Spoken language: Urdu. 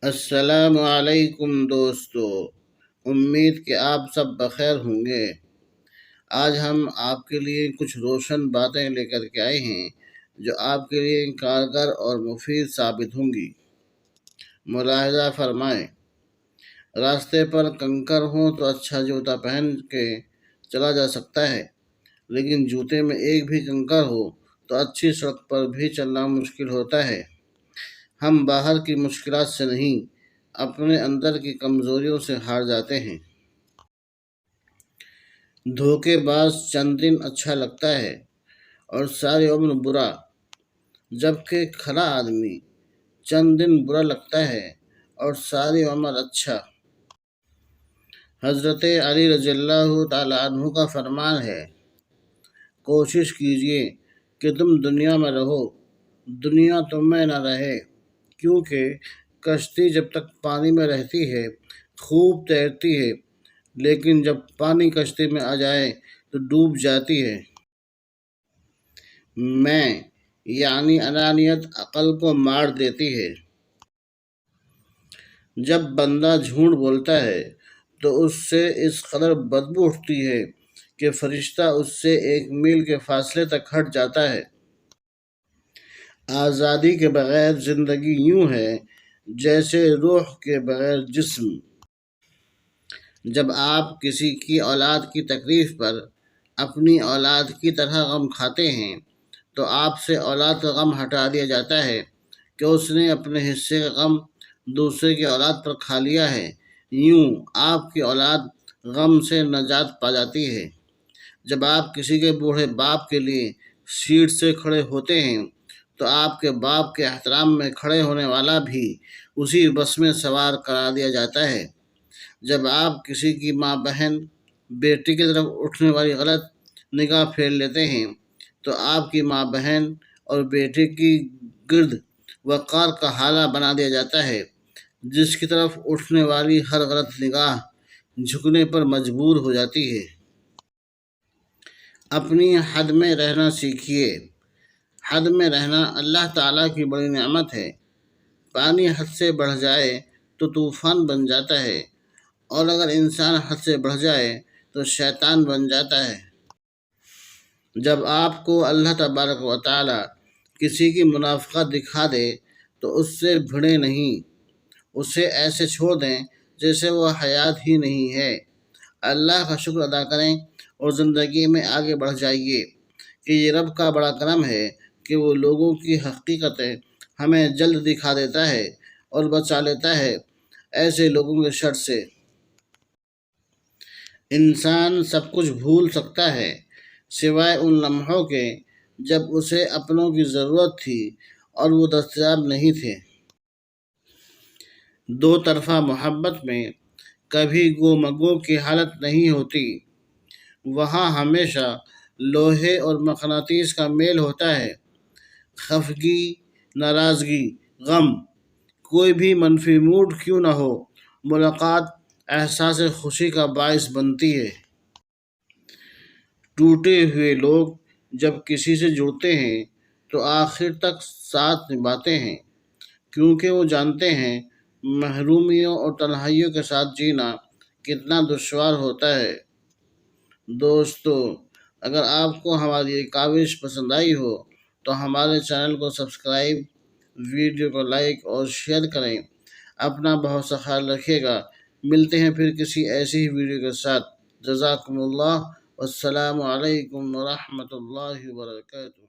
السلام علیکم دوستو، امید کہ آپ سب بخیر ہوں گے۔ آج ہم آپ کے لیے کچھ روشن باتیں لے کر کے آئے ہیں جو آپ کے لیے کارگر اور مفید ثابت ہوں گی۔ ملاحظہ فرمائیں، راستے پر کنکر ہوں تو اچھا جوتا پہن کے چلا جا سکتا ہے، لیکن جوتے میں ایک بھی کنکر ہو تو اچھی سڑک پر بھی چلنا مشکل ہوتا ہے۔ ہم باہر کی مشکلات سے نہیں، اپنے اندر کی کمزوریوں سے ہار جاتے ہیں۔ دھوکے باز چند دن اچھا لگتا ہے اور ساری عمر برا، جبکہ کھلا آدمی چند دن برا لگتا ہے اور ساری عمر اچھا۔ حضرت علی رضی اللہ تعالیٰ عنہ کا فرمان ہے، کوشش کیجئے کہ تم دنیا میں رہو، دنیا تم میں نہ رہے، کیونکہ کشتی جب تک پانی میں رہتی ہے خوب تیرتی ہے، لیکن جب پانی کشتی میں آ جائے تو ڈوب جاتی ہے۔ میں یعنی انانیت عقل کو مار دیتی ہے۔ جب بندہ جھوٹ بولتا ہے تو اس سے اس قدر بدبو اٹھتی ہے کہ فرشتہ اس سے 1 میل کے فاصلے تک ہٹ جاتا ہے۔ آزادی کے بغیر زندگی یوں ہے جیسے روح کے بغیر جسم۔ جب آپ کسی کی اولاد کی تکلیف پر اپنی اولاد کی طرح غم کھاتے ہیں تو آپ سے اولاد کا غم ہٹا دیا جاتا ہے کہ اس نے اپنے حصے کا غم دوسرے کی اولاد پر کھا لیا ہے۔ یوں آپ کی اولاد غم سے نجات پا جاتی ہے۔ جب آپ کسی کے بوڑھے باپ کے لیے سیٹ سے کھڑے ہوتے ہیں تو آپ کے باپ کے احترام میں کھڑے ہونے والا بھی اسی بس میں سوار کرا دیا جاتا ہے۔ جب آپ کسی کی ماں بہن بیٹی کی طرف اٹھنے والی غلط نگاہ پھیر لیتے ہیں تو آپ کی ماں بہن اور بیٹی کی گرد وقار کا حالہ بنا دیا جاتا ہے، جس کی طرف اٹھنے والی ہر غلط نگاہ جھکنے پر مجبور ہو جاتی ہے۔ اپنی حد میں رہنا سیکھیے۔ حد میں رہنا اللہ تعالیٰ کی بڑی نعمت ہے۔ پانی حد سے بڑھ جائے تو طوفان بن جاتا ہے، اور اگر انسان حد سے بڑھ جائے تو شیطان بن جاتا ہے۔ جب آپ کو اللہ تبارک و تعالیٰ کسی کی منافقت دکھا دے تو اس سے بھڑیں نہیں، اسے ایسے چھوڑ دیں جیسے وہ حیات ہی نہیں ہے۔ اللہ کا شکر ادا کریں اور زندگی میں آگے بڑھ جائیے کہ یہ رب کا بڑا کرم ہے کہ وہ لوگوں کی حقیقتیں ہمیں جلد دکھا دیتا ہے اور بچا لیتا ہے ایسے لوگوں کے شر سے۔ انسان سب کچھ بھول سکتا ہے سوائے ان لمحوں کے جب اسے اپنوں کی ضرورت تھی اور وہ دستیاب نہیں تھے۔ دو طرفہ محبت میں کبھی گو مگو کی حالت نہیں ہوتی، وہاں ہمیشہ لوہے اور مقناطیس کا میل ہوتا ہے۔ خفگی، ناراضگی، غم، کوئی بھی منفی موڈ کیوں نہ ہو، ملاقات احساس خوشی کا باعث بنتی ہے۔ ٹوٹے ہوئے لوگ جب کسی سے جڑتے ہیں تو آخر تک ساتھ نبھاتے ہیں، کیونکہ وہ جانتے ہیں محرومیوں اور تنہائیوں کے ساتھ جینا کتنا دشوار ہوتا ہے۔ دوستو، اگر آپ کو ہماری یہ کاوش پسند آئی ہو تو ہمارے چینل کو سبسکرائب، ویڈیو کو لائک اور شیئر کریں۔ اپنا بہت سا خیال رکھیے گا۔ ملتے ہیں پھر کسی ایسی ہی ویڈیو کے ساتھ۔ جزاکم اللہ، والسلام علیکم ورحمۃ اللہ وبرکاتہ۔